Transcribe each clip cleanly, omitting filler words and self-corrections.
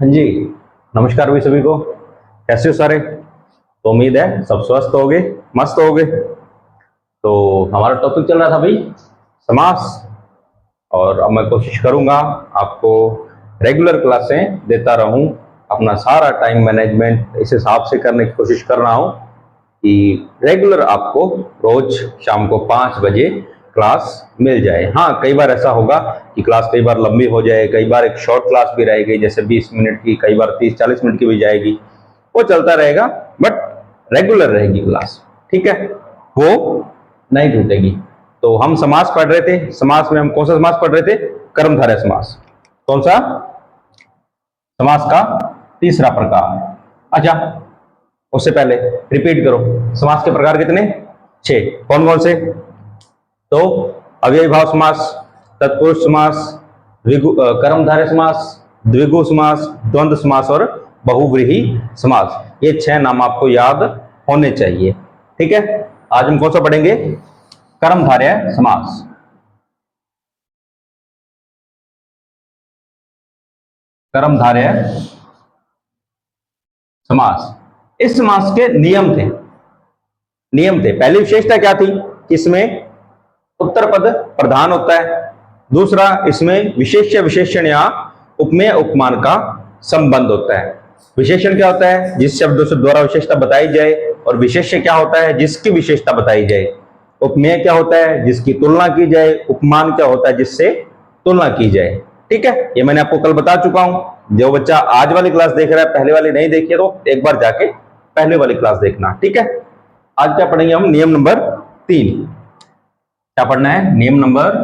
हाँ जी। नमस्कार भाई सभी को। कैसे हो सारे? तो उम्मीद है सब स्वस्थ होगे, मस्त होगे। तो हमारा टॉपिक चल रहा था भाई समास। और अब मैं कोशिश करूंगा आपको रेगुलर क्लासें देता रहूं। अपना सारा टाइम मैनेजमेंट इस हिसाब से करने की कोशिश कर रहा हूं कि रेगुलर आपको रोज शाम को 5 बजे क्लास मिल जाए। हाँ, कई बार ऐसा होगा कि क्लास कई बार लंबी हो जाए, कई बार एक शॉर्ट क्लास भी रहेगी, जैसे 20 मिनट की, कई बार 30-40 मिनट की भी जाएगी। वो चलता रहेगा, बट रेगुलर रहेगी क्लास। ठीक है, वो नहीं टूटेगी। तो हम समास पढ़ रहे थे। समास में हम कौन सा समास पढ़ रहे थे? कर्मधारय समास। कौन सा? समास का तीसरा प्रकार। अच्छा, उससे पहले रिपीट करो। समास के प्रकार कितने? 6। कौन कौन से? तो अव्ययी भाव समास, तत्पुरुष समास, कर्मधारय समास, द्विगु समास, द्वंद्व समास और बहुव्रीहि समास। ये 6 नाम आपको याद होने चाहिए। ठीक है, आज हम कौन सा पढ़ेंगे? कर्मधारय समास। कर्मधारय समास। इस समास के नियम थे। पहली विशेषता क्या थी कि इसमें उत्तर पद प्रधान होता है। दूसरा, इसमें विशेष्य विशेषण या उपमेय उपमान का संबंध होता है। विशेषण क्या होता है? जिस शब्द से द्वारा विशेषता बताई जाए। और विशेष्य क्या होता है? जिसकी विशेषता बताई जाए। उपमेय क्या होता है? जिसकी तुलना की जाए। उपमान क्या होता है? जिससे तुलना की जाए। ठीक है, ये मैंने आपको कल बता चुका हूं। जो बच्चा आज वाली क्लास देख रहा है, पहले वाली नहीं देखी है, तो एक बार जाके पहले वाली क्लास देखना। ठीक है, आज क्या पढ़ेंगे हम? नियम नंबर 3। क्या पढ़ना है? नियम नंबर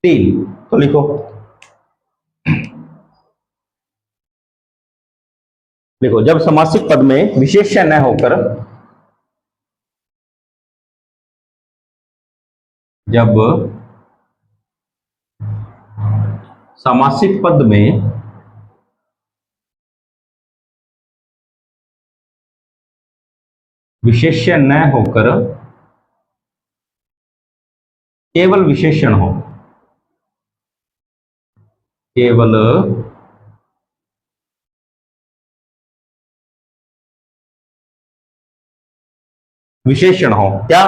3। तो लिखो। देखो, जब समासिक पद में विशेष्य न होकर, जब समासिक पद में विशेष्य न होकर केवल विशेषण हो, केवल विशेषण हो, क्या?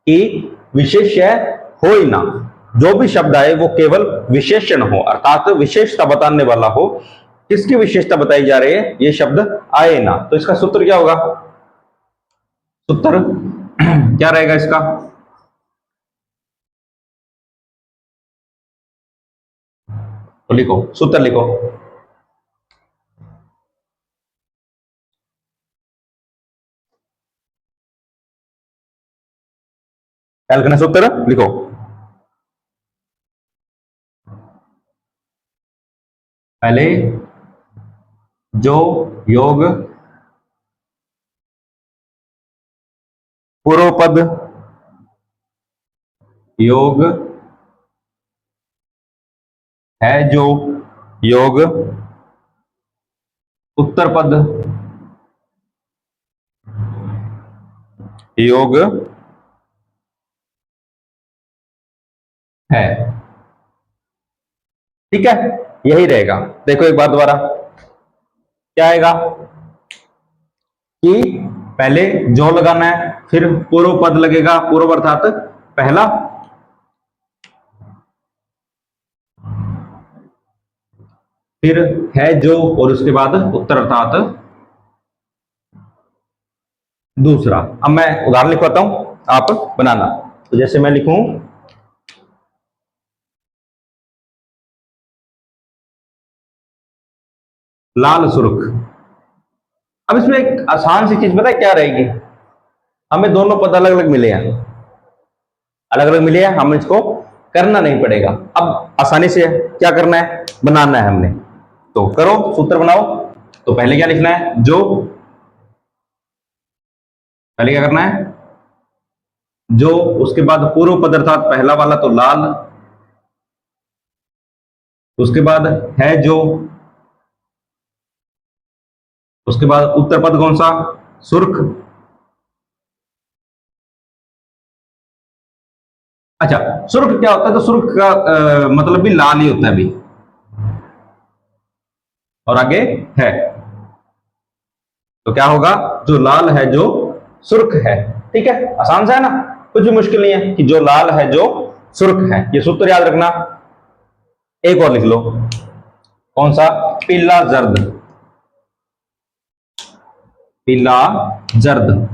कि विशेष्य हो ही ना। जो भी शब्द आए वो केवल विशेषण हो, अर्थात विशेषता बताने वाला हो। किसकी विशेषता बताई जा रही है? ये शब्द आए ना। तो इसका सूत्र क्या होगा? सूत्र क्या रहेगा इसका? तो लिखो, सूत्र लिखो। क्या लिखना? सूत्र लिखो। पहले जो योग पूर्व पद, योग है जो योग उत्तर पद, योग है। ठीक है, यही रहेगा। देखो एक बात दोबारा, क्या आएगा कि पहले जो लगाना है, फिर पूर्व पद लगेगा। पूर्व अर्थात पहला, फिर है जो, और उसके बाद उत्तर अर्थात दूसरा। अब मैं उदाहरण लिखवाता हूं, आप बनाना। तो जैसे मैं लिखूं, लाल सुर्ख। अब इसमें एक आसान सी चीज पता है क्या रहेगी? हमें दोनों पद अलग अलग मिले हैं, अलग अलग मिले हैं, हमें इसको करना नहीं पड़ेगा। अब आसानी से क्या करना है? बनाना है हमने। तो करो, सूत्र बनाओ। तो पहले क्या लिखना है? जो, पहले क्या करना है? जो, उसके बाद पूर्व पद अर्थात पहला वाला तो लाल, उसके बाद है जो, उसके बाद उत्तर पद कौन सा? सुर्ख, अच्छा, सुर्ख क्या होता है? तो सुर्ख का मतलब भी लाल ही होता है भी। और आगे है, तो क्या होगा? जो लाल है जो सुर्ख है। ठीक है, आसान सा है ना, कुछ भी मुश्किल नहीं है कि जो लाल है जो सुर्ख है, ये सूत्र याद रखना। एक और लिख लो, कौन सा? पीला जर्द। पीला जर्द।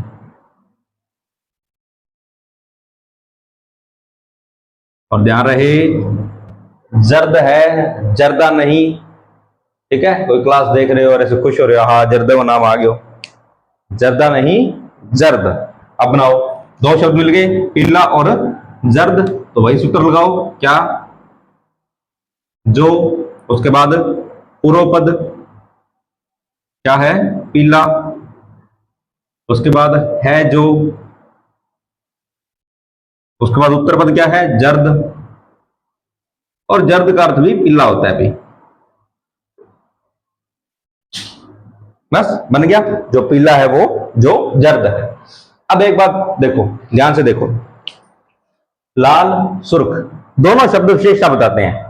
और ध्यान रहे, जर्द है, जर्दा नहीं। ठीक है, कोई क्लास देख रहे हो और ऐसे खुश हो रहे हो, हाँ जर्दा नाम आ गया, जर्दा नहीं, जर्द। अब बनाओ, दो शब्द मिल गए, पीला और जर्द, तो वही सूत्र लगाओ, क्या? जो, उसके बाद पूर्व पद क्या है? पीला। उसके बाद है जो, उसके बाद उत्तर पद क्या है? जर्द। और जर्द का अर्थ भी पीला होता है भी। बस बन गया, जो पीला है वो जो जर्द है। अब एक बात देखो, ध्यान से देखो, लाल सुर्ख दोनों शब्द विशेषता बताते हैं।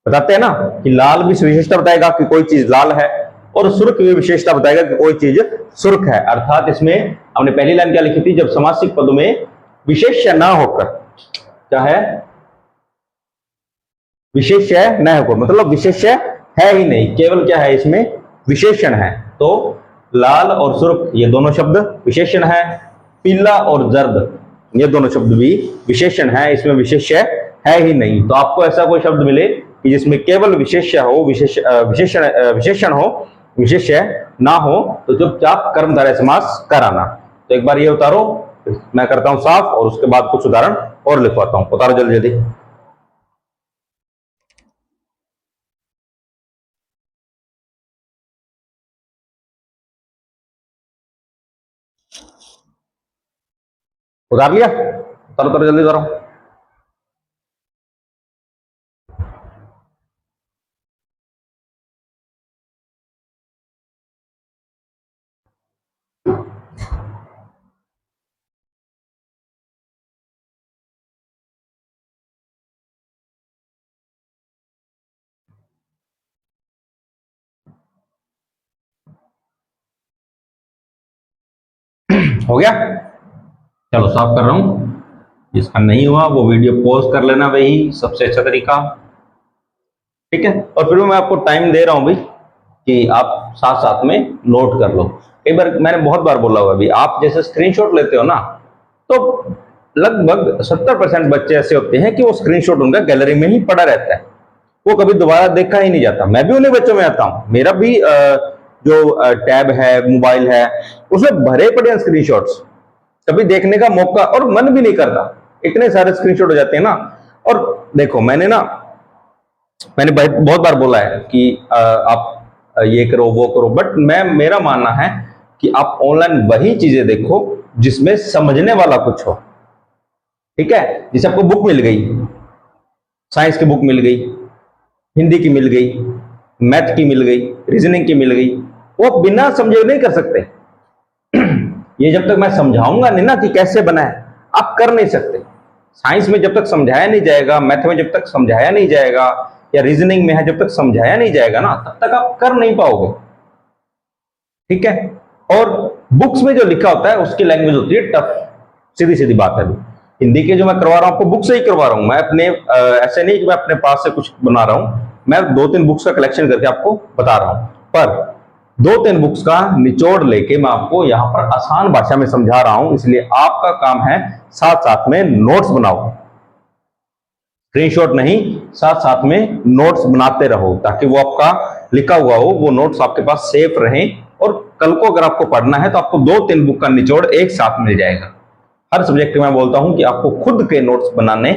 बताते हैं ना कि लाल भी विशेषता बताएगा कि कोई चीज लाल है, और सुर्ख भी विशेषता बताएगा कि कोई चीज सुर्ख है। अर्थात इसमें हमने पहली लाइन क्या लिखी थी? जब समासिक पदों में विशेष्य ना होकर, क्या है? विशेष्य न होकर, मतलब विशेष्य है ही नहीं, केवल क्या है इसमें? विशेषण है। तो लाल और सुर्ख ये दोनों शब्द विशेषण है। पीला और जर्द ये दोनों शब्द भी विशेषण है, इसमें विशेष्य है ही नहीं। तो आपको ऐसा कोई शब्द मिले कि जिसमें केवल विशेष्य हो, विशेषण हो, विशेष्य ना हो, तो चुपचाप कर्मधारय समास कराना। तो एक बार ये उतारो, मैं करता हूं साफ, और उसके बाद कुछ उदाहरण और लिखवाता हूं। उतारो जल्दी जल्दी। उतार लिया? उतारो उतारो जल्दी उतारो। हो गया? चलो साफ कर रहा हूं। जिसका नहीं हुआ वो वीडियो पॉज कर लेना, वही सबसे अच्छा तरीका। ठीक है, और फिर मैं आपको टाइम दे रहा हूं भाई कि आप साथ साथ में नोट कर लो। एक बार मैंने बहुत बार बोला हुआ, अभी आप जैसे स्क्रीनशॉट लेते हो ना, तो लगभग 70% बच्चे ऐसे होते हैं कि वो स्क्रीनशॉट उनका गैलरी में ही पड़ा रहता है, वो कभी दोबारा देखा ही नहीं जाता। मैं भी उन्हीं बच्चों में आता हूँ, मेरा भी जो टैब है, मोबाइल है, उसमें भरे पड़े हैं स्क्रीनशॉट्स, कभी देखने का मौका और मन भी नहीं करता, इतने सारे स्क्रीनशॉट हो जाते हैं ना। और देखो, मैंने बहुत बार बोला है कि आप ये करो वो करो, बट मेरा मानना है कि आप ऑनलाइन वही चीजें देखो जिसमें समझने वाला कुछ हो। ठीक है, जैसे आपको बुक मिल गई, साइंस की बुक मिल गई, हिंदी की मिल गई, मैथ की मिल गई, रीजनिंग की मिल गई, वो बिना समझे नहीं कर सकते। ये जब तक मैं समझाऊंगा नहीं ना कि कैसे बना है, आप कर नहीं सकते। साइंस में जब तक समझाया नहीं जाएगा, मैथ में जब तक समझाया नहीं जाएगा, या रीजनिंग में है जब तक समझाया नहीं जाएगा ना, तब तक आप कर नहीं पाओगे। ठीक है, और बुक्स में जो लिखा होता है उसकी लैंग्वेज होती है टफ, सीधी सीधी बात है। हिंदी के जो मैं करवा रहा हूं आपको, बुक से ही करवा रहा हूं मैं, अपने ऐसे नहीं कि मैं अपने पास से कुछ बना रहा हूं, मैं दो तीन बुक्स का कलेक्शन करके आपको बता रहा हूं। पर दो तीन बुक्स का निचोड़ लेके मैं आपको यहां पर आसान भाषा में समझा रहा हूं, इसलिए आपका काम है साथ साथ में नोट्स बनाओ। स्क्रीनशॉट नहीं, साथ साथ में नोट्स बनाते रहो, ताकि वो आपका लिखा हुआ हो, वो नोट्स आपके पास सेफ रहें, और कल को अगर आपको पढ़ना है तो आपको दो तीन बुक का निचोड़ एक साथ मिल जाएगा। हर सब्जेक्ट में मैं बोलता हूं कि आपको खुद के नोट्स बनाने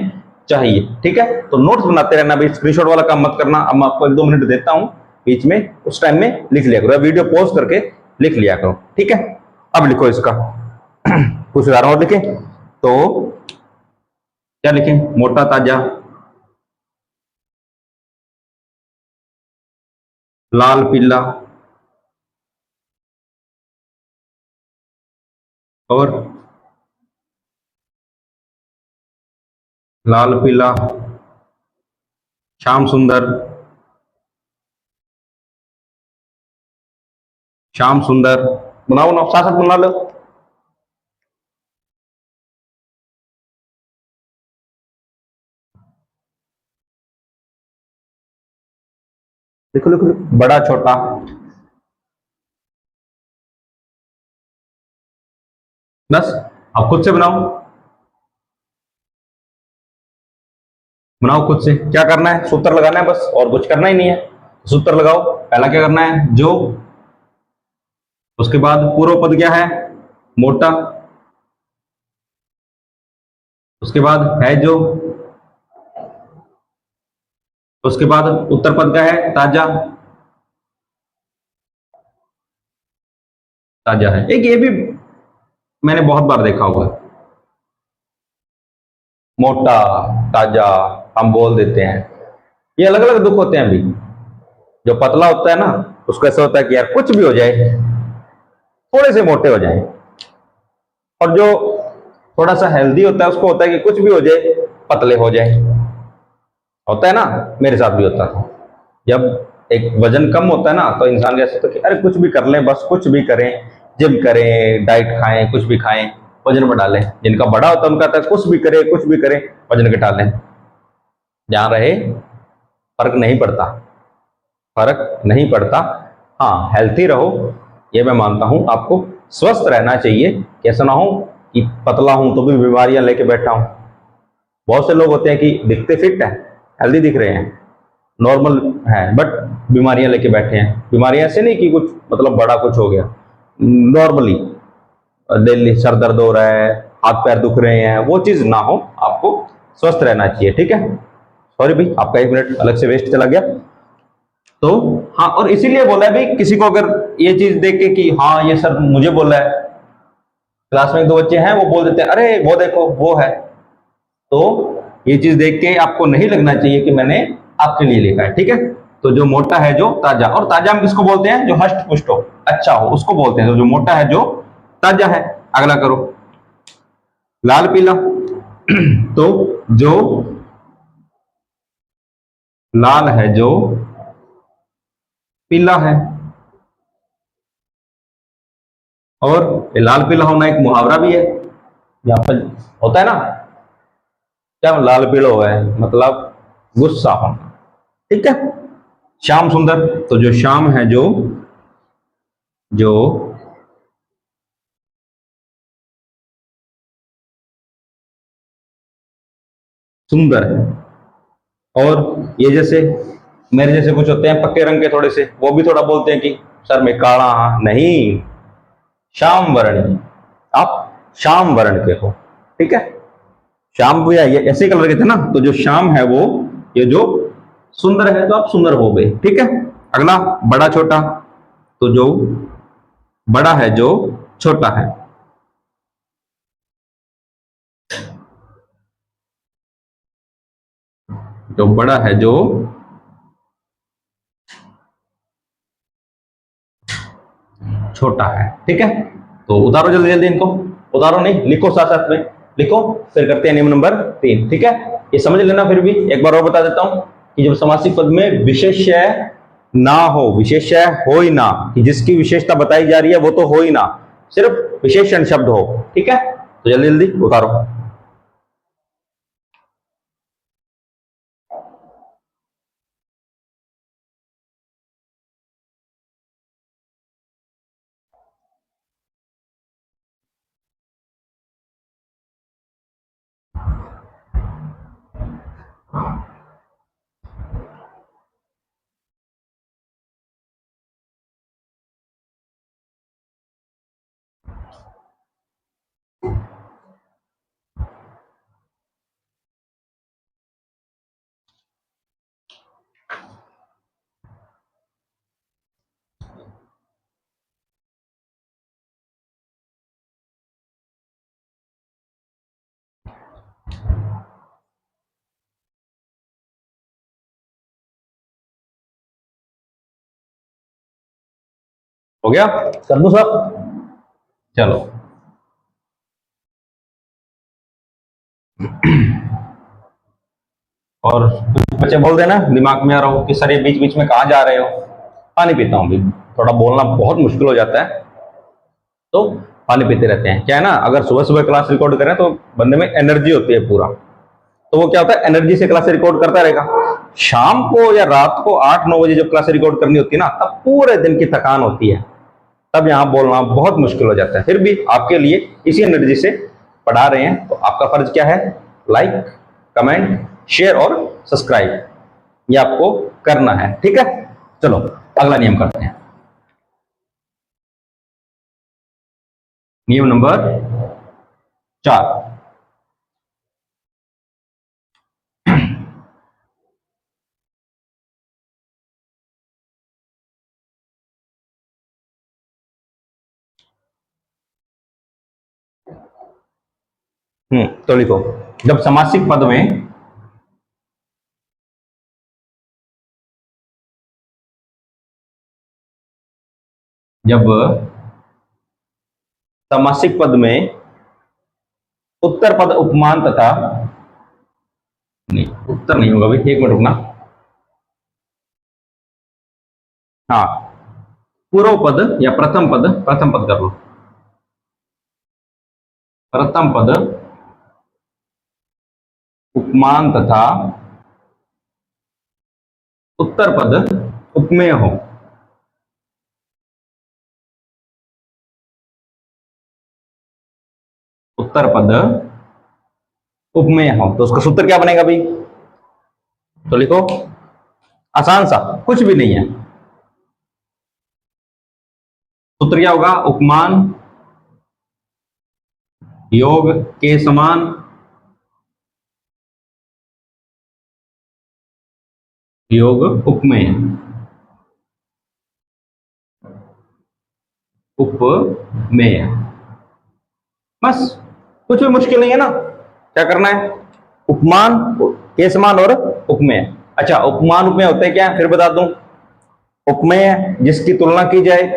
चाहिए। ठीक है, तो नोट्स बनाते रहना भाई, स्क्रीनशॉट वाला काम मत करना। अब मैं आपको एक दो मिनट देता हूं बीच में, उस टाइम में लिख लिया करो, वीडियो पॉज करके लिख लिया करो। ठीक है, अब लिखो इसका कुछ उदाहरण और लिखें तो क्या लिखें? मोटा ताजा, लाल पीला, और लाल पीला, श्याम सुंदर, श्याम सुंदर। बनाओ बनाओ, साथ साथ बना लो। लिखो लिखो लिखो। बड़ा छोटा। बस अब खुद से बनाओ। बनाओ खुद से। क्या करना है, सूत्र लगाना है बस, और कुछ करना ही नहीं है। सूत्र लगाओ। पहला क्या करना है, जो, उसके बाद पूर्व पद क्या है, मोटा, उसके बाद है जो, उसके बाद उत्तर पद क्या है, ताजा। ताजा है। एक ये भी मैंने बहुत बार देखा होगा, मोटा, ताजा, हम बोल देते हैं। ये अलग अलग दुख होते हैं अभी। जो पतला होता है ना, उसको ऐसा होता है कि यार कुछ भी हो जाए, थोड़े से मोटे हो जाए। और जो थोड़ा सा हेल्दी होता है, उसको होता है कि कुछ भी हो जाए, पतले हो जाए। होता है ना, मेरे साथ भी होता था। जब एक वजन कम होता है ना, तो इंसान कैसे होता है कि अरे कुछ भी कर लें, बस कुछ भी करें, जिम करें, डाइट खाएं, कुछ भी खाएं, वजन बढ़ा लें। जिनका बड़ा होता है उनका कहता है कुछ भी करें, कुछ भी करें, वजन घटा लें। जहां रहे, फर्क नहीं पड़ता। फर्क नहीं पड़ता। हाँ, हेल्थी रहो, ये मैं मानता हूं। आपको स्वस्थ रहना चाहिए, कैसा ना हो कि पतला हूं तो भी बीमारियां लेके बैठा हूं। बहुत से लोग होते हैं कि दिखते फिट है, हेल्दी दिख रहे हैं, नॉर्मल है, बट बीमारियां लेके बैठे हैं। बीमारियां ऐसे नहीं कि कुछ मतलब बड़ा कुछ हो गया, नॉर्मली डेली सर दर्द हो रहा है, हाथ पैर दुख रहे हैं, वो चीज ना हो। आपको स्वस्थ रहना चाहिए, ठीक है। सॉरी भाई, आपका 1 मिनट अलग से वेस्ट चला गया। तो हाँ, और इसीलिए बोला है भाई, किसी को अगर ये चीज देख के कि हाँ ये सर मुझे बोला है, क्लास में 2 बच्चे हैं वो बोल देते हैं अरे वो देखो वो है, तो ये चीज देख के आपको नहीं लगना चाहिए कि मैंने आपके लिए लिखा है, ठीक है। तो जो मोटा है, जो ताजा, और ताजा हम किसको बोलते हैं, जो हष्ट पुष्ट हो, अच्छा हो, उसको बोलते हैं। तो जो मोटा है, जो ताजा है। अगला करो, लाल पीला। तो जो लाल है, जो पीला है। और ये लाल पीला होना एक मुहावरा भी है, यहाँ पर होता है ना, क्या लाल पीला हुआ है मतलब गुस्सा होना, ठीक है। श्याम सुंदर, तो जो श्याम है, जो जो सुंदर है। और ये जैसे मेरे जैसे कुछ होते हैं पक्के रंग के थोड़े से, वो भी थोड़ा बोलते हैं कि सर मैं काला, हाँ नहीं, श्याम वर्ण। आप श्याम वर्ण के हो, ठीक है। श्याम भैया ये ऐसे कलर के थे ना, तो जो श्याम है वो, ये जो सुंदर है, तो आप सुंदर हो गए, ठीक है। अगला, बड़ा छोटा। तो जो बड़ा है, जो छोटा है। जो बड़ा है, जो छोटा है, ठीक है। तो उतारो जल्दी जल्दी इनको। उतारो नहीं, लिखो साथ साथ में, लिखो। फिर करते हैं नियम नंबर 3, ठीक है। ये समझ लेना। फिर भी एक बार और बता देता हूं कि जब समासिक पद में विशेष्य ना हो, विशेष्य हो ही ना, कि जिसकी विशेषता बताई जा रही है वो तो हो ही ना, सिर्फ विशेषण शब्द हो, ठीक है। तो जल्दी जल्दी उतारो। हो गया, कर दूं सब? चलो। और कुछ बच्चे बोल देना दिमाग में आ रहा हो कि सर ये बीच बीच में कहाँ जा रहे हो। पानी पीता हूँ, भी थोड़ा बोलना बहुत मुश्किल हो जाता है, तो पानी पीते रहते हैं। क्या है ना, अगर सुबह सुबह क्लास रिकॉर्ड करें तो बंदे में एनर्जी होती है पूरा, तो वो क्या होता है, एनर्जी से क्लास रिकॉर्ड करता रहेगा। शाम को या रात को 8-9 बजे जब क्लास रिकॉर्ड करनी होती है ना, तब पूरे दिन की थकान होती है, तब यहाँ बोलना बहुत मुश्किल हो जाता है। फिर भी आपके लिए इसी एनर्जी से पढ़ा रहे हैं, तो आपका फर्ज क्या है, लाइक, कमेंट, शेयर और सब्सक्राइब, ये आपको करना है। ठीक है, चलो अगला नियम करते हैं। नियम नंबर 4। तो लिखो, जब समासिक पद में जब समासिक पद में उत्तर पद उपमान तथा, नहीं उत्तर नहीं होगा भाई, एक मिनट रुकना। हाँ, पूर्व पद या प्रथम पद, प्रथम पद कर लो, प्रथम पद उपमान तथा उत्तर पद उपमेय हो, उत्तर पद उपमेय हो, तो उसका सूत्र क्या बनेगा भाई? तो लिखो, आसान सा, कुछ भी नहीं है। सूत्र क्या होगा? उपमान योग के समान योग उपमेय, उपमेय, बस, कुछ भी मुश्किल नहीं है ना। क्या करना है? उपमान के समान और उपमेय। अच्छा, उपमान उपमेय होते हैं क्या, फिर बता दूं। उपमेय जिसकी तुलना की जाए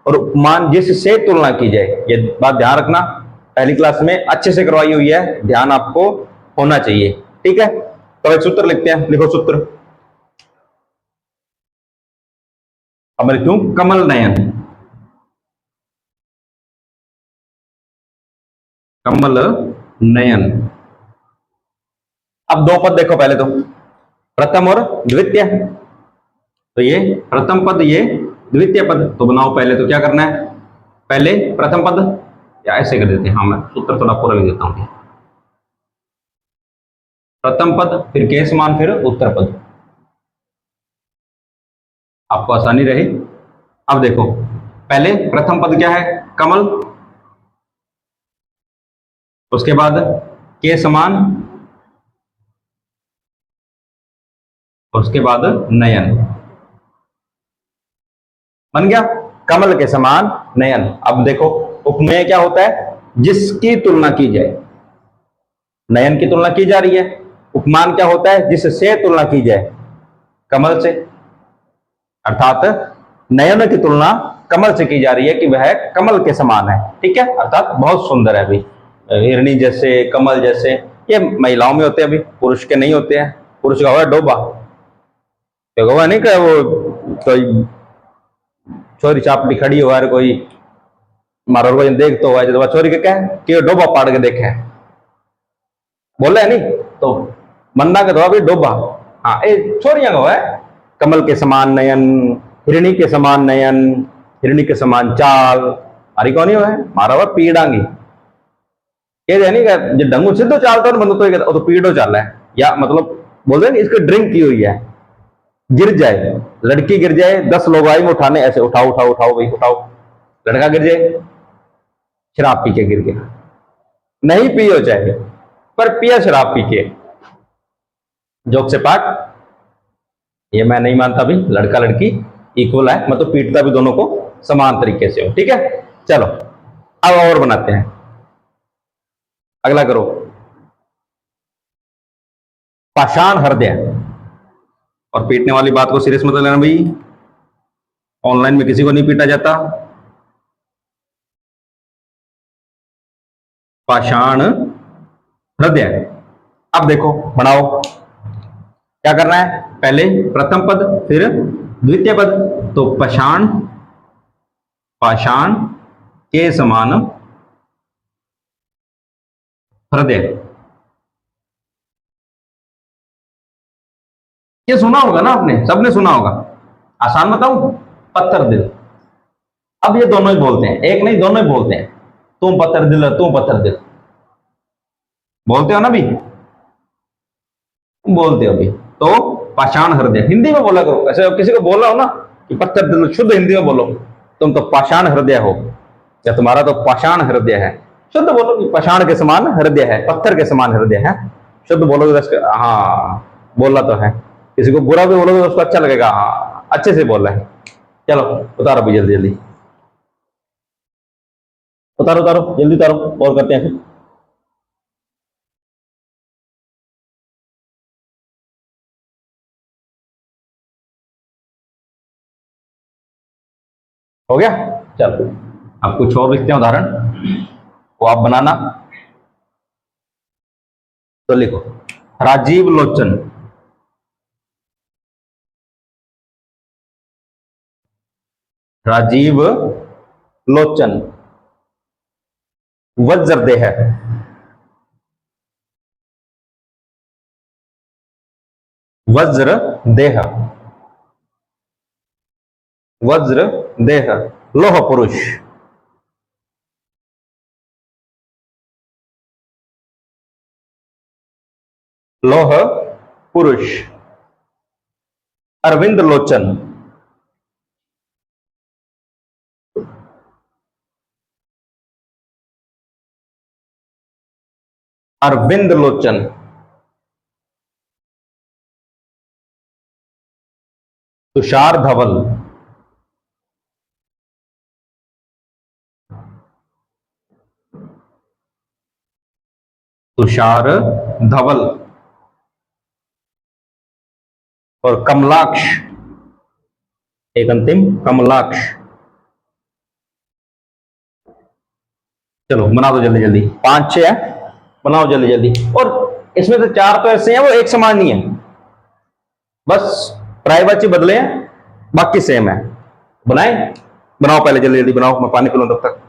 और उपमान जिससे तुलना की जाए, ये बात ध्यान रखना, पहली क्लास में अच्छे से करवाई हुई है, ध्यान आपको होना चाहिए। ठीक है, तो एक सूत्र लिखते हैं, लिखो सूत्र। अब मैं लिखूं कमल नयन, कमल नयन। अब दो पद देखो पहले तो, प्रथम और द्वितीय, तो ये प्रथम पद, ये द्वितीय पद, तो बनाओ पहले तो क्या करना है, पहले प्रथम पद, या ऐसे कर देते हैं, हाँ मैं सूत्र थोड़ा पूरा लिख देता हूं, प्रथम पद फिर के समान फिर उत्तर पद, आपको आसानी रहे। अब देखो, पहले प्रथम पद क्या है, कमल, उसके बाद के समान, उसके बाद नयन, बन गया कमल के समान नयन। अब देखो, उपमेय क्या होता है, जिसकी तुलना की जाए, नयन की तुलना की जा रही है। उपमान क्या होता है, जिससे तुलना की जाए, कमल से, अर्थात नयन की तुलना कमल से की जा रही है कि वह कमल के समान है। ठीक है, अर्थात बहुत सुंदर है अभी, हिरणी जैसे, कमल जैसे, ये महिलाओं में होते हैं अभी, पुरुष के नहीं होते हैं। पुरुष का हुआ डोबा, देखो नहीं क्या, वो कोई छोरी चापड़ी खड़ी हुआ है, कोई मारो को देख तो हुआ है, जब छोरी के क्या है कि डोबा पाड़ के देखे बोले है नहीं, तो मन्ना के तो अभी डोबा। हाँ, ये छोरियां को है, कमल के समान नयन, हिरणी के समान नयन, हिरणी के समान चाल, अरे कौन है मारा हुआ पीड़ांगी, ये नहीं जो डंगू सीधो चालता है बंद तो पीड़ो चाल है, या मतलब बोलते हैं इसको ड्रिंक की हुई है, गिर जाए, लड़की गिर जाए, 10 लोग आए उठाने, ऐसे उठाओ उठाओ उठाओ भाई उठाओ, लड़का गिर जाए, शराब पी के गिर गया, नहीं पियो चाहे, पर पिया शराब पी के, जोक से पाठ, ये मैं नहीं मानता भी, लड़का लड़की इक्वल है, मतलब पीटता भी दोनों को समान तरीके से हो। ठीक है, चलो अब और बनाते हैं, अगला करो, पाषाण हृदय। और पीटने वाली बात को सीरियस मत लेना भाई, ऑनलाइन में किसी को नहीं पीटा जाता। पाषाण हृदय, अब देखो बनाओ, क्या करना है, पहले प्रथम पद फिर द्वितीय पद। तो पाषाण, पाषाण के समान हृदय, ये सुना होगा ना आपने, सबने सुना होगा। आसान बताऊं, पत्थर दिल। अब ये दोनों ही बोलते हैं, एक नहीं दोनों ही बोलते हैं, तुम पत्थर दिल, तुम पत्थर दिल, बोलते हो ना भी, बोलते हो भी। तो पाषाण हृदय हिंदी में बोला करो, ऐसे किसी को बोल रहा हो ना कि पत्थर दिल, शुद्ध हिंदी में बोलो, तुम तो पाषाण हृदय हो, या तुम्हारा तो पाषाण हृदय है। शुद्ध बोलो कि पाषाण के समान हृदय है, पत्थर के समान हृदय है। शुद्ध बोलोगे तो हाँ बोला तो है। किसी को बुरा भी बोलोगे तो उसको अच्छा लगेगा, हाँ अच्छे से बोल रहे हैं। चलो उतारो भी जल्दी जल्दी, उतारो उतारो जल्दी उतारो, और करते हैं फिर। हो गया, चलो अब कुछ और लिखते हैं उदाहरण, वो आप बनाना। तो लिखो, राजीव लोचन, राजीव लोचन वज्रदेह, वज्र देह, वज्र देह लोह पुरुष, लोह पुरुष। अरविंद लोचन, अरविंद लोचन तुषार धवल, तुषार धवल। और कमलाक्ष, एक अंतिम कमलाक्ष। चलो बना दो जल्दी जल्दी, 5 6 है, बनाओ जल्दी जल्दी। और इसमें से 4 तो ऐसे हैं वो एक समान नहीं है, बस पर्यायवाची बदले हैं, बाकी सेम है। बनाए, बनाओ पहले जल्दी जल्दी बनाओ, मैं पानी पी लूं तब तक।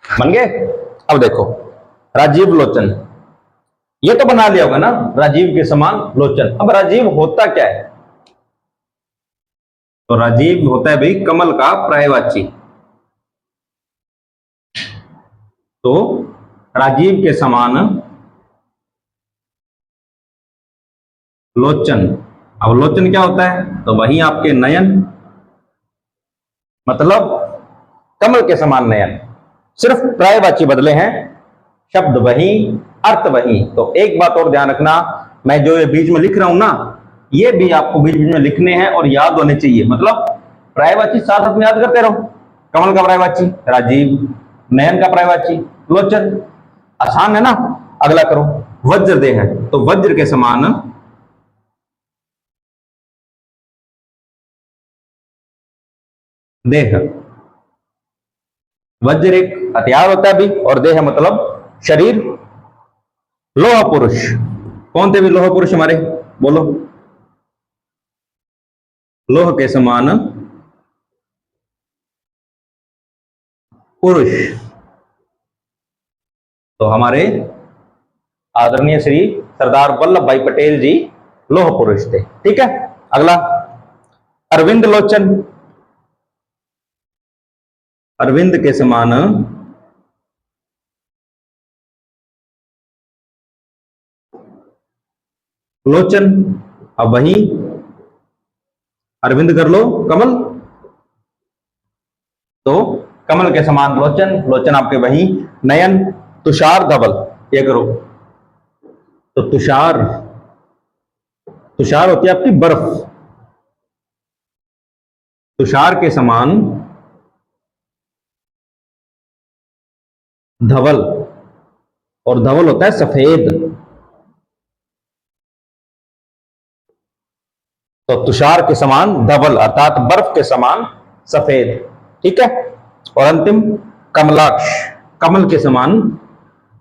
बन गए? अब देखो, राजीव लोचन, ये तो बना लिया होगा ना, राजीव के समान लोचन। अब राजीव होता क्या है? तो राजीव होता है भाई कमल का पर्यायवाची। तो राजीव के समान लोचन। अब लोचन क्या होता है? तो वही आपके नयन, मतलब कमल के समान नयन, सिर्फ पर्यायवाची बदले हैं, शब्द वही, अर्थ वही। तो एक बात और ध्यान रखना, मैं जो ये बीच में लिख रहा हूं ना, ये भी आपको बीच बीच में लिखने हैं और याद होने चाहिए। मतलब पर्यायवाची साथ साथ में याद करते रहो, कमल का पर्यायवाची राजीव, नयन का पर्यायवाची लोचन। आसान है ना? अगला करो, वज्र देह, तो वज्र के समान देह। वज्र एक हथियार होता है भी, और देह मतलब शरीर। लोह पुरुष, कौन थे भी लोह पुरुष हमारे? बोलो। लोह के समान पुरुष, तो हमारे आदरणीय श्री सरदार वल्लभ भाई पटेल जी लोह पुरुष थे। ठीक है, अगला अरविंद लोचन, अरविंद के समान लोचन। अब वही अरविंद कर लो कमल, तो कमल के समान लोचन, लोचन आपके वही नयन। तुषार धवल, ये करो, तो तुषार, तुषार होती है आपकी बर्फ, तुषार के समान धवल, और धवल होता है सफेद। तो तुषार के समान धवल अर्थात बर्फ के समान सफेद। ठीक है। और अंतिम कमलाक्ष, कमल के समान।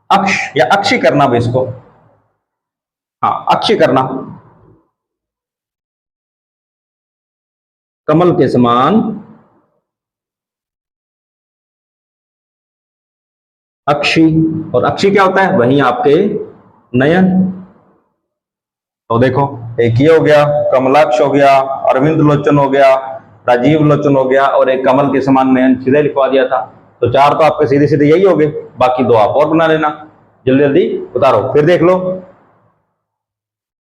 अक्ष या अक्षी करना भी इसको, हाँ अक्षी करना, कमल के समान अक्षी। और अक्षी क्या होता है? वही आपके नयन। तो देखो, एक ये हो गया, कमलाक्ष हो गया, अरविंद लोचन हो गया, राजीव लोचन हो गया, और एक कमल के समान नयन सीधे लिखवा दिया था। तो चार तो आपके सीधे सीधे यही हो गए, बाकी दो आप और बना लेना। जल्दी जल्दी उतारो, फिर देख लो।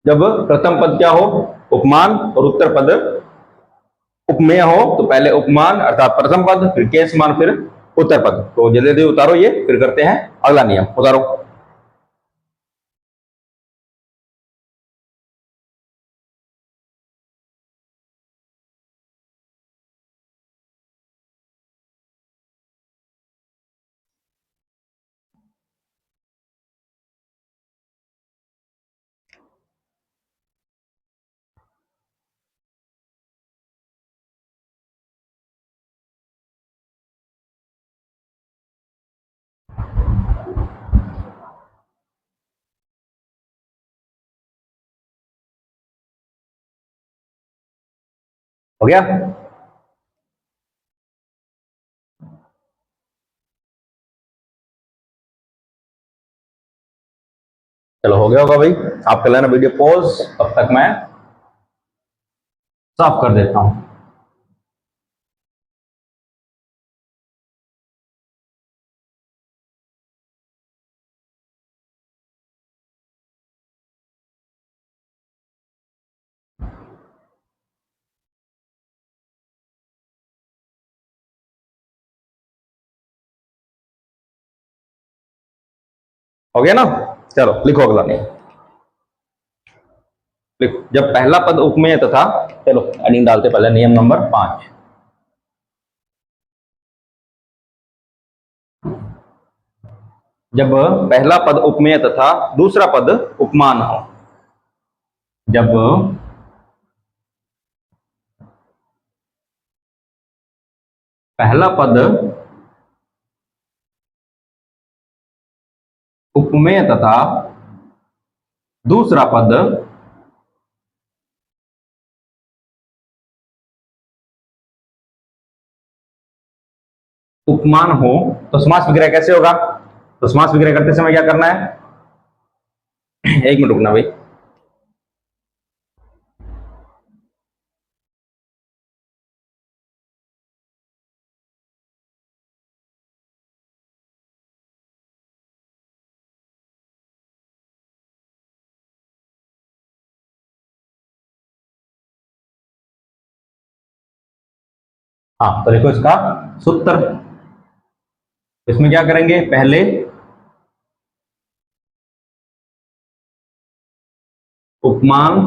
जब प्रथम पद क्या हो? उपमान, और उत्तर पद उपमेय हो, तो पहले उपमान अर्थात प्रथम पद, फिर के समान, फिर उत्तर पद। तो जल्दी जल्दी उतारो ये, फिर करते हैं अगला नियम। उतारो। हो गया? चलो हो गया होगा भाई। आप कर लेना वीडियो पॉज, तब तक मैं साफ कर देता हूं। हो गया ना? चलो लिखो अगला नियम। लिखो, जब पहला पद उपमेय तथा, चलो एडिंग डालते पहले नियम नंबर 5। जब पहला पद उपमेय तथा दूसरा पद उपमान हो, जब पहला पद उपमेय तथा दूसरा पद उपमान हो, तो समास विग्रह कैसे होगा? तो समास विग्रह करते समय क्या करना है? एक मिनट रुकना भाई। हाँ, तो देखो इसका सूत्र। इसमें क्या करेंगे? पहले उपमान,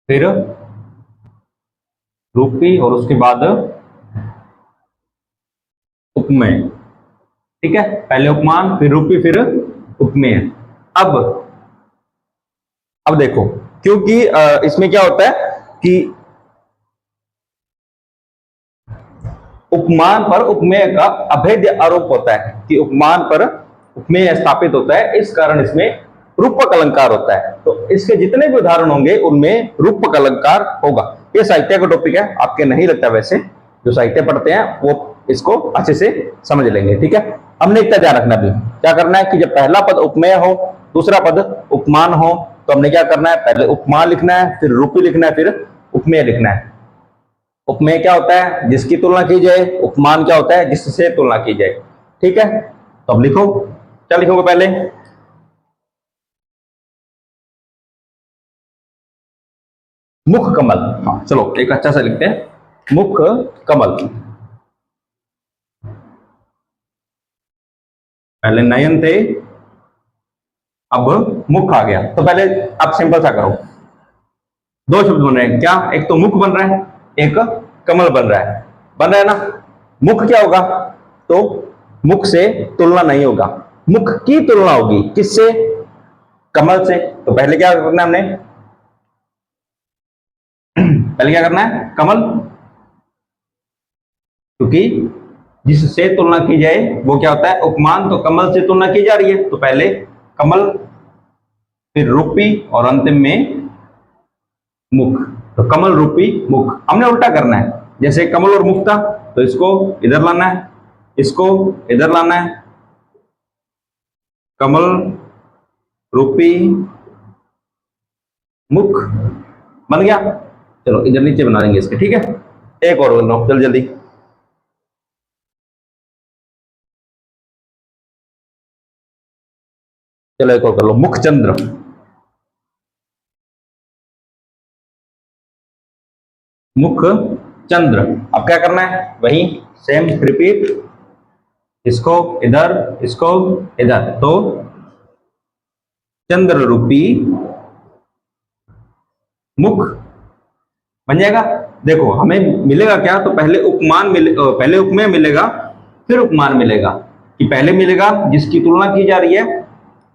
फिर रूपी, और उसके बाद उपमेय। ठीक है, पहले उपमान, फिर रूपी, फिर उपमेय। अब देखो, क्योंकि इसमें क्या होता है कि उपमान पर उपमेय का अभेद्य आरोप होता है, कि उपमान पर उपमेय स्थापित होता है, इस कारण इसमें रूपक अलंकार होता है। तो इसके जितने भी उदाहरण होंगे उनमें रूपक अलंकार होगा। ये साहित्य का टॉपिक है, आपके नहीं लगता वैसे, जो साहित्य पढ़ते हैं वो इसको अच्छे से समझ लेंगे। ठीक है, हमने इतना ध्यान रखना भी, क्या करना है कि जब पहला पद उपमेय हो, दूसरा पद उपमान हो, तो हमने क्या करना है? पहले उपमान लिखना है, फिर रूपी लिखना है, फिर उपमेय लिखना है। उपमेय क्या होता है? जिसकी तुलना की जाए। उपमान क्या होता है? जिससे तुलना की जाए। ठीक है, तो अब लिखो, क्या लिखोगे पहले? मुख कमल। हाँ चलो एक अच्छा सा लिखते हैं, मुख कमल। पहले नयन थे, अब मुख आ गया, तो पहले आप सिंपल सा करो। दो शब्द बन रहे हैं क्या? एक तो मुख बन रहा है, एक कमल बन रहा है। बन रहा है ना? मुख क्या होगा? तो मुख से तुलना नहीं होगा, मुख की तुलना होगी। किससे? कमल से। तो पहले क्या करना है हमने? पहले क्या करना है? कमल, क्योंकि जिससे तुलना की जाए वो क्या होता है? उपमान। तो कमल से तुलना की जा रही है, तो पहले कमल, फिर रूपी और अंतिम में मुख। तो कमल रूपी मुख हमने उल्टा करना है। जैसे कमल और मुख था, तो इसको इधर लाना है, इसको इधर लाना है। कमल रूपी मुख बन गया। चलो इधर नीचे बना देंगे इसके, ठीक है। एक और बन लो जल्दी जल्दी। चलो एक और कर लो, मुख चंद्र। मुख चंद्र। अब क्या करना है? वही सेम रिपीट, इसको इधर, इसको इधर। तो चंद्र रूपी मुख बन जाएगा। देखो हमें मिलेगा क्या? तो पहले उपमान पहले उपमेय मिलेगा, फिर उपमान मिलेगा। कि पहले मिलेगा जिसकी तुलना की जा रही है,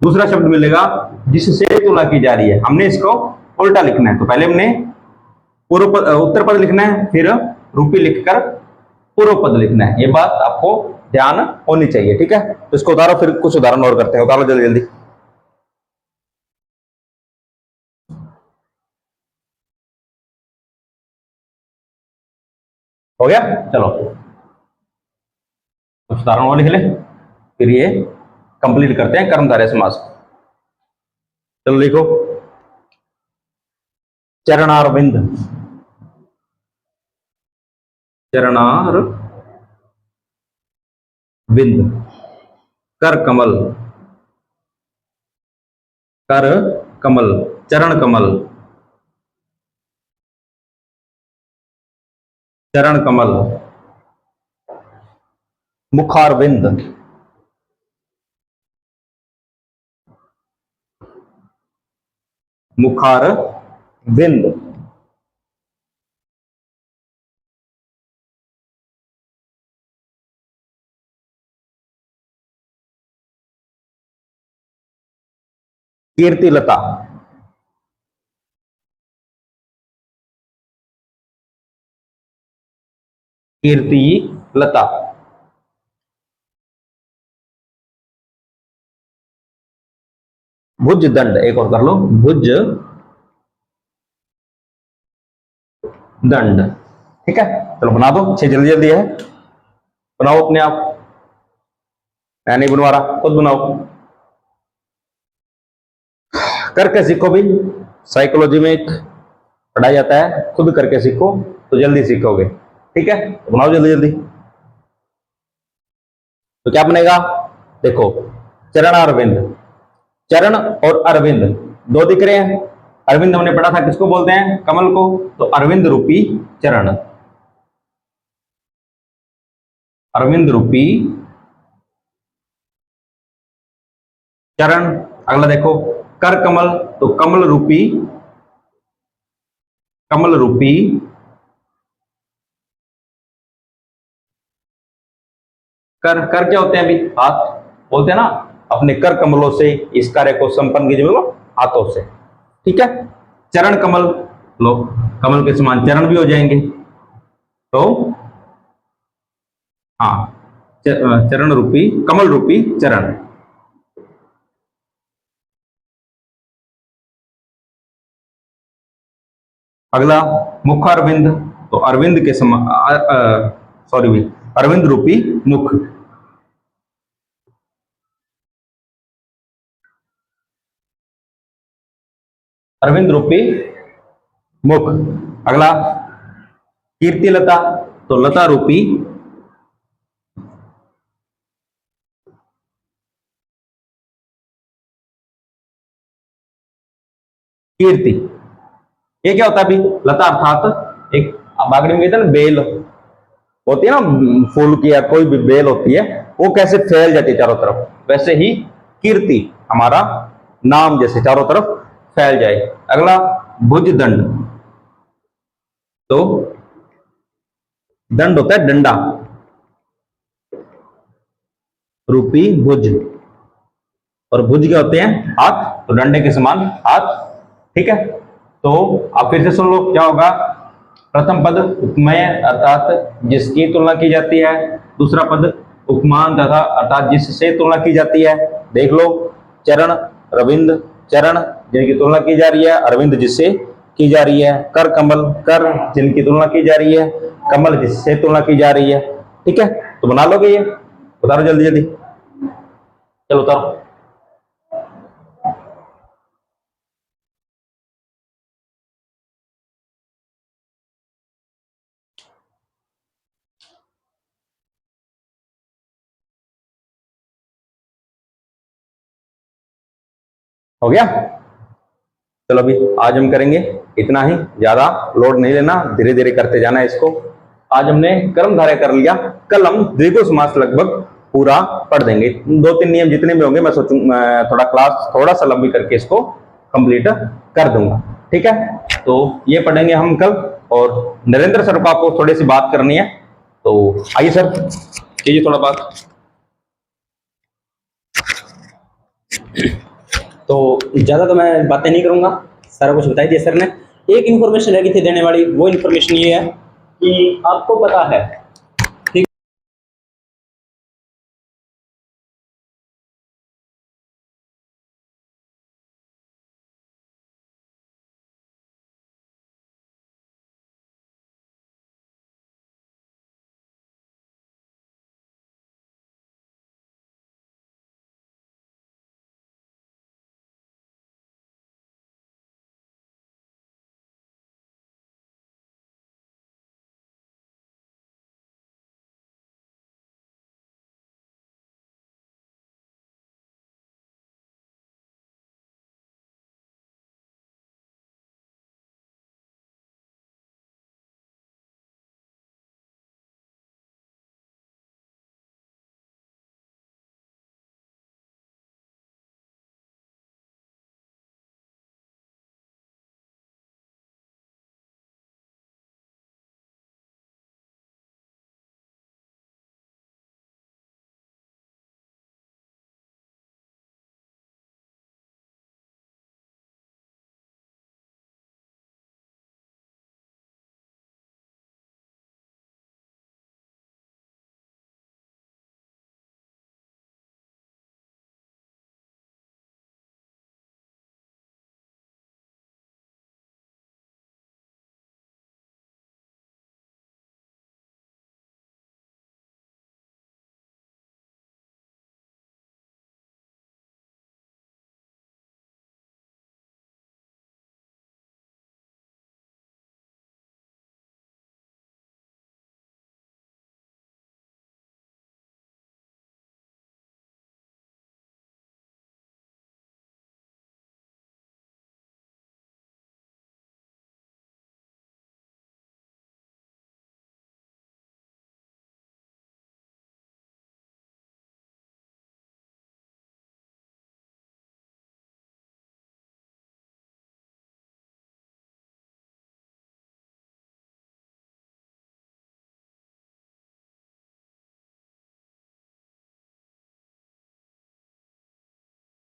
दूसरा शब्द मिलेगा जिससे तुलना की जा रही है। हमने इसको उल्टा लिखना है। तो पहले हमने पूर्व पद, उत्तर पद लिखना है, फिर रूपी लिखकर पूर्व पद लिखना है। ये बात आपको ध्यान होनी चाहिए, ठीक है। तो इसको उतारो, फिर कुछ उदाहरण और करते हैं। उतारो जल्दी जल्दी। हो गया? चलो कुछ उदाहरण और लिख ले, फिर ये कंप्लीट करते हैं कर्मधारय समास। चलो लिखो, चरणारविंद। चरणार विंद। कर कमल। कर कमल। चरण कमल। चरण कमल। मुखारविंद। मुखार विंद। कीर्तिलता। कीर्ति लता। भुज दंड। एक और कर लो, भुज दंड। ठीक है, चलो बना दो। छह जल्दी जल्दी है, बनाओ अपने आप। मैं नहीं बनवा रहा, खुद बनाओ। करके सीखो भी। साइकोलॉजी में एक पढ़ाया जाता है, खुद करके सीखो तो जल्दी सीखोगे। ठीक है, तो बनाओ जल्दी जल्दी। तो क्या बनेगा? देखो, चरण अरविंद। चरण और अरविंद दो दिख रहे हैं। अरविंद हमने पढ़ा था किसको बोलते हैं? कमल को। तो अरविंद रूपी चरण। अरविंद रूपी चरण। अगला देखो, कर कमल। तो कमल रूपी कर। कर क्या होते हैं? अभी हाथ बोलते हैं ना, अपने कर कमलों से इस कार्य को संपन्न कीजिए, बोलो हाथों से। ठीक है, चरण कमल। लो, कमल के समान चरण भी हो जाएंगे। तो हाँ, चरण रूपी, कमल रूपी चरण। अगला, मुख अरविंद। तो अरविंद के समान, सॉरी भाई, अरविंद रूपी मुख। अरविंद रूपी मुख। अगला, कीर्ति लता। तो लता रूपी कीर्ति। ये क्या होता है? अभी लता अर्थात एक बागड़ी में कहते हैं ना, बेल होती है ना फूल की, या कोई भी बेल होती है, वो कैसे फैल जाती है चारों तरफ, वैसे ही कीर्ति हमारा नाम जैसे चारों तरफ फैल जाए। अगला, भुज दंड। तो दंड होता है डंडा। रूपी भुज, और भुज क्या होते हैं? हाथ, तो डंडे के समान हाथ। ठीक है, तो आप फिर से सुन लो क्या होगा। प्रथम पद उपमेय अर्थात जिसकी तुलना की जाती है, दूसरा पद उपमान तथा अर्थात जिससे तुलना की जाती है। देख लो, चरण, अरविंद, चरण जिनकी तुलना की जा रही है, अरविंद जिससे की जा रही है, कर, कमल, कर जिनकी तुलना की जा रही है, कमल जिससे तुलना की जा रही है। ठीक है, तो बना लोगे ये? उतारो जल्दी जल्दी, चलो उतारो। हो गया? चलो अभी आज हम करेंगे इतना ही, ज्यादा लोड नहीं लेना, धीरे धीरे करते जाना है इसको। आज हमने कर्मधारय कर लिया, कल हम द्विगु समास लगभग पूरा पढ़ देंगे। 2-3 नियम जितने भी होंगे मैं सोचूं थोड़ा क्लास थोड़ा सा लंबी करके इसको कंप्लीट कर दूंगा। ठीक है, तो ये पढ़ेंगे हम कल। और नरेंद्र सर को आपको थोड़ी सी बात करनी है, तो आइए सर, कीजिए थोड़ा बात। तो ज़्यादा तो मैं बातें नहीं करूँगा, सारा कुछ बताई दिया सर ने। एक इन्फॉर्मेशन रह गई थी देने वाली, वो इन्फॉर्मेशन ये है कि आपको पता है